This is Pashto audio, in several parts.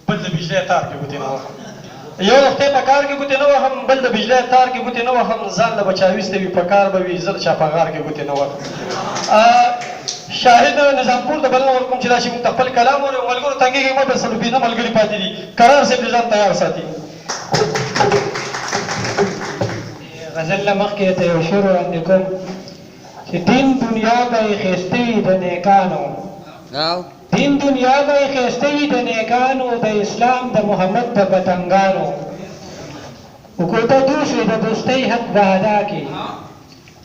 بل د بجلی تار کې ګوتې نه وهم یو وخت په کار کې ګوتې نه وهم بل د بجلی تار کې ګوتې نه وهم ځان له بچا ویسته وي په کار به وي زه د چا په غار کې ګوتې نه وهم شاهد نظامپور د بلنه ورکوم چې دا چې موږ خپل کلام ورو ملګرو تنګېږي مه بل سلو پېنځه ملګري پاتې دي قرار صاحب دې ځان تیار ساتي غزل نه مخکې ته یو شعر وړاندې کوم چې دین دنیا به یې ښایسته وي د نیکانو دین دنیا به یې ښایسته وي د نیکانو د اسلام د محمد د پتنګانو کو ته دوشوې د دوستۍ حق به ادا کړي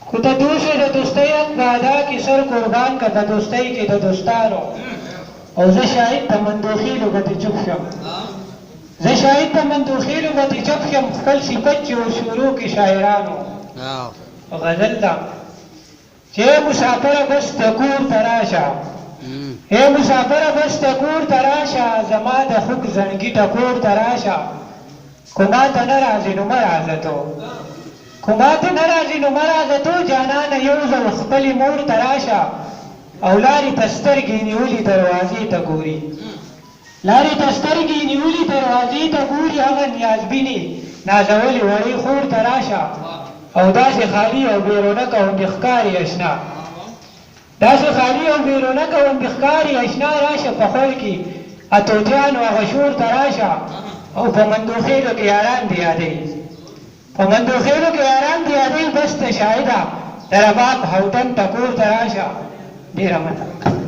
کو ته دوشوې د دوستۍ حق به ادا کړي سر قربان که د دوستۍ کې د دوستانو او زه شاهد د مندوخیلو به دې چوپ شم زه شاهد د مندوخیلو به دې چوپ شم خپل صفت چې شروع کې شاعرانو غزل ده چې مسافره بس ته کور ته راشه اے مسافره بس ته کور ته راشه زما د خوږ زړګي ټکور ته راشه کو ما ته نه راځې نو مه راځه تو کو ما ته نه راځې نو مه راځه تو جانانه یو ځل خپلې مور ته راشه او لارې ته سترګې نیولي دروازې ته ګوري لارې ته سترګې نیولي دروازې ته ګوري هغه نیازبینې نازولې وړې خور ته راشه او داسې خالي او بیرونکه غوندې ښکاري اشنا داسې خالي او بیرونکه غوندې ښکاري اشنا راشه په خور کې اتوتیانو هغه شور ته راشه او په مندوخیلو کې یاران دې یادوي په مندوخیلو کې یاران دې یادوي بس ته شاهده د رباب هوتن ټکور ته راشه ډېره مننه